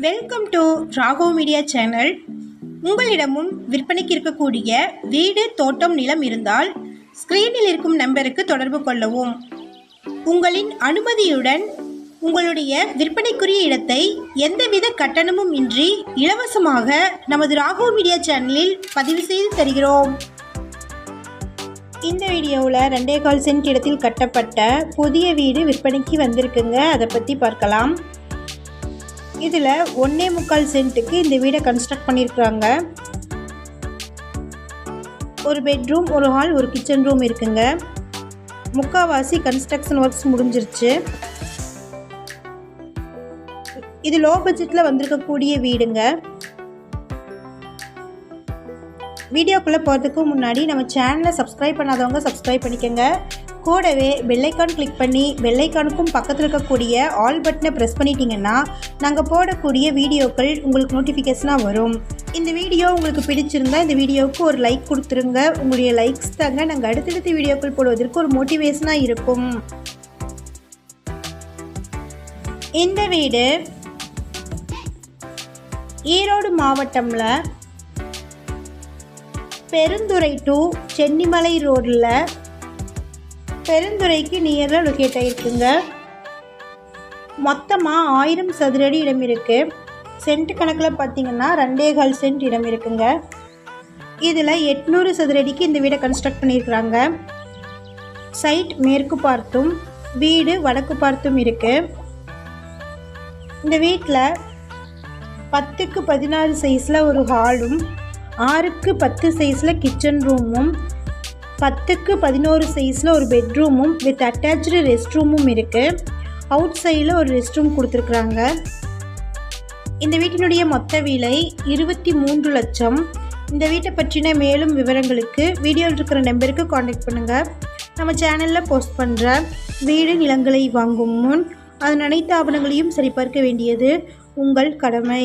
Welcome to Raghav media channel. உங்களிடமும் விற்பனைக்கு இருக்கக்கூடிய வீடு, தோட்டம், நிலம் இருந்தால் ஸ்க்ரீனில் இருக்கும் நம்பருக்கு தொடர்பு கொள்ளவும். உங்களின் அனுமதியுடன் உங்களுடைய விற்பனைக்குரிய இடத்தை எந்தவித கட்டணமும் இன்றி இலவசமாக நமது ராகவ் மீடியா சேனலில் பதிவு செய்து தருகிறோம். இந்த வீடியோவில் 2.25 சென்ட் இடத்தில் கட்டப்பட்ட புதிய வீடு விற்பனைக்கு வந்திருக்குங்க. அதை பற்றி பார்க்கலாம். இதில் 1.25 சென்ட்டுக்கு இந்த வீடை கன்ஸ்ட்ரக்ட் பண்ணியிருக்கிறாங்க. ஒரு பெட்ரூம், ஒரு ஹால், ஒரு கிச்சன் ரூம் இருக்குங்க. முக்கால்வாசி கன்ஸ்ட்ரக்ஷன் ஒர்க்ஸ் முடிஞ்சிருச்சு. இது லோ பட்ஜெட்டில் வந்திருக்கக்கூடிய வீடுங்க. வீடியோக்குள்ளே போகிறதுக்கு முன்னாடி நம்ம சேனலை சப்ஸ்கிரைப் பண்ணாதவங்க சப்ஸ்கிரைப் பண்ணிக்கோங்க. கூடவே பெல்லைக்கான் கிளிக் பண்ணி பெல்லைக்கானுக்கும் பக்கத்தில் இருக்கக்கூடிய ஆல் பட்டனை ப்ரெஸ் பண்ணிட்டீங்கன்னா நாங்கள் போடக்கூடிய வீடியோக்கள் உங்களுக்கு நோட்டிஃபிகேஷனாக வரும். இந்த வீடியோ உங்களுக்கு பிடிச்சிருந்தா இந்த வீடியோவுக்கு ஒரு லைக் கொடுத்துருங்க. உங்களுடைய லைக்ஸ் தாங்க நாங்கள் அடுத்தடுத்த வீடியோக்கள் போடுவதற்கு ஒரு மோட்டிவேஷனாக இருக்கும். இந்த வீடு ஈரோடு மாவட்டம்ல பெருந்துறை டு சென்னிமலை ரோடில் பெருந்துறைக்கு நியரில் லொக்கேட் ஆகிருக்குங்க. மொத்தமாக 1000 சதுர அடி இடம் இருக்குது. சென்ட் கணக்கில் பார்த்திங்கன்னா 2.25 சென்ட் இடம் இருக்குங்க. இதில் 800 சதுர அடிக்கு இந்த வீடை கன்ஸ்ட்ரக்ட் பண்ணியிருக்கிறாங்க. சைட் மேற்கு பார்த்தும் வீடு வடக்கு பார்த்தும் இருக்குது. இந்த வீட்டில் 10க்கு 16 சைஸில் ஒரு ஹாலும், 6க்கு 10 சைஸில் கிச்சன் ரூமும், 10க்கு 11 சைஸில் ஒரு பெட்ரூமும் வித் அட்டாச்சு ரெஸ்ட் ரூமும் இருக்குது. அவுட் சைடில் ஒரு ரெஸ்ட் ரூம் கொடுத்துருக்குறாங்க. இந்த வீட்டினுடைய மொத்த விலை 23 லட்சம். இந்த வீட்டை பற்றின மேலும் விவரங்களுக்கு வீடியோவில் இருக்கிற நம்பருக்கு காண்டாக்ட் பண்ணுங்கள். நம்ம சேனலில் போஸ்ட் பண்ணுற வீடு நிலங்களை வாங்கும் முன் அதன் அனைத்து ஆவணங்களையும் சரிபார்க்க வேண்டியது உங்கள் கடமை.